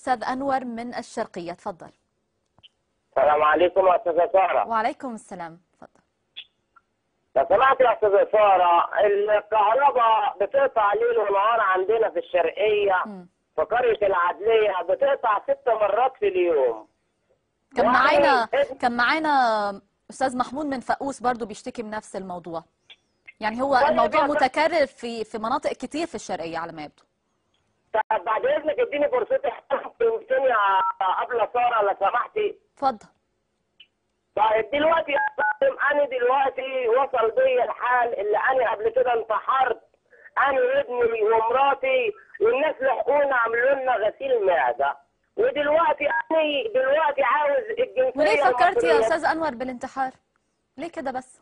أستاذ أنور من الشرقية، تفضل. السلام عليكم يا استاذه ساره. وعليكم السلام، تفضل. لو سمحت يا استاذه ساره، الكهرباء بتقطع ليل ونهار عندنا في الشرقيه في قريه العدليه، بتقطع 6 مرات في اليوم. كان معانا أستاذ محمود من فقوس برضو بيشتكي من نفس الموضوع. يعني هو الموضوع متكرر في مناطق كتير في الشرقية على ما يبدو. طب بعد اذنك اديني فرصتي كلمتين يا قبل ساره لو سمحتي. اتفضل. طيب دلوقتي يا فندم، انا دلوقتي وصل بيا الحال اللي انا قبل كده انتحرت، انا وابني ومراتي، والناس لحقونا عملوا لنا غسيل معده، ودلوقتي انا عاوز الجنسيه. وليه فكرت يا استاذ انور بالانتحار؟ ليه كده بس؟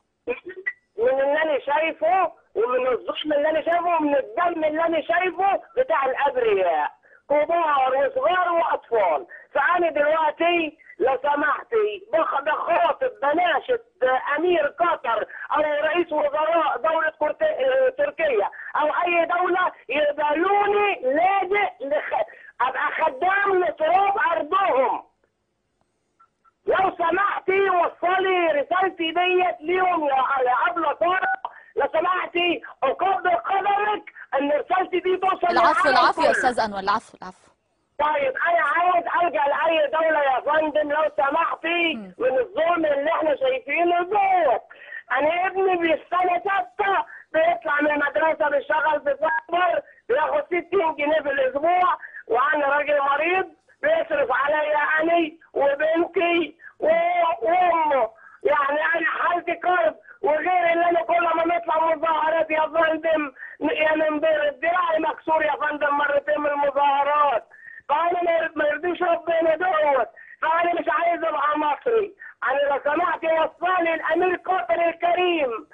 من اللي انا شايفه، ومن الظلم اللي انا شايفه، ومن الدم اللي انا شايفه بتاع الابرياء، كبار وصغار واطفال. فانا دلوقتي لو سمحتي بخاطب بناشد امير قطر او رئيس وزراء دوله تركيا او اي دوله يقبلوني لاجئ ابقى خدام لتراب ارضهم. لو سمحتي وصلي رسالتي ديت ليهم يا قبل ساره، لو سمحتي اقدر قدرك ان رسالتي دي توصل. العفو يا استاذ انور، العفو. طيب انا عاوز الجا لاي دوله يا فندم لو سمحتي من الظلم اللي احنا شايفينه دوت. انا ابني في سنه 6 بيطلع من المدرسه بيشتغل في سفر، بياخد 60 جنيه في الاسبوع، وانا راجل مريض بيصرف عليا انا وبنتي وامه. يعني انا حالتي كرب، وغير اللي انا كل ما نطلع مظاهرات يا فندم يا منبر دراعي مكسور يا فندم مرتين من المظاهرات. فانا ما يرضيش ربنا دوت، فانا مش عايز ابقى مصري. انا لو سمحت وصلني الامير قطر الكريم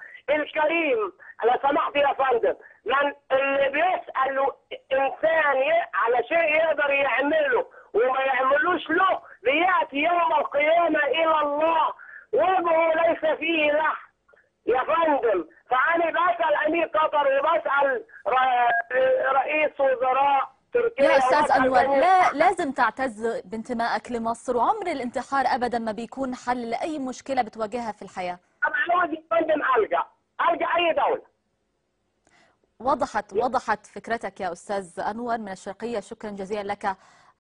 لو سمحت يا فندم، من اللي بيسال انسان على شيء يقدر يعمله وما يعملوش له، بياتي يوم القيامه الى الله وجهه ليس فيه لحم يا فندم. فانا بسال امير قطر وبسال رئيس وزراء تركيا. يا استاذ انور، لا لازم تعتز بانتمائك لمصر، وعمر الانتحار ابدا ما بيكون حل لاي مشكله بتواجهها في الحياه. طبعا عاوز يا فندم الجا اي دوله. وضحت فكرتك يا استاذ انور من الشرقيه، شكرا جزيلا لك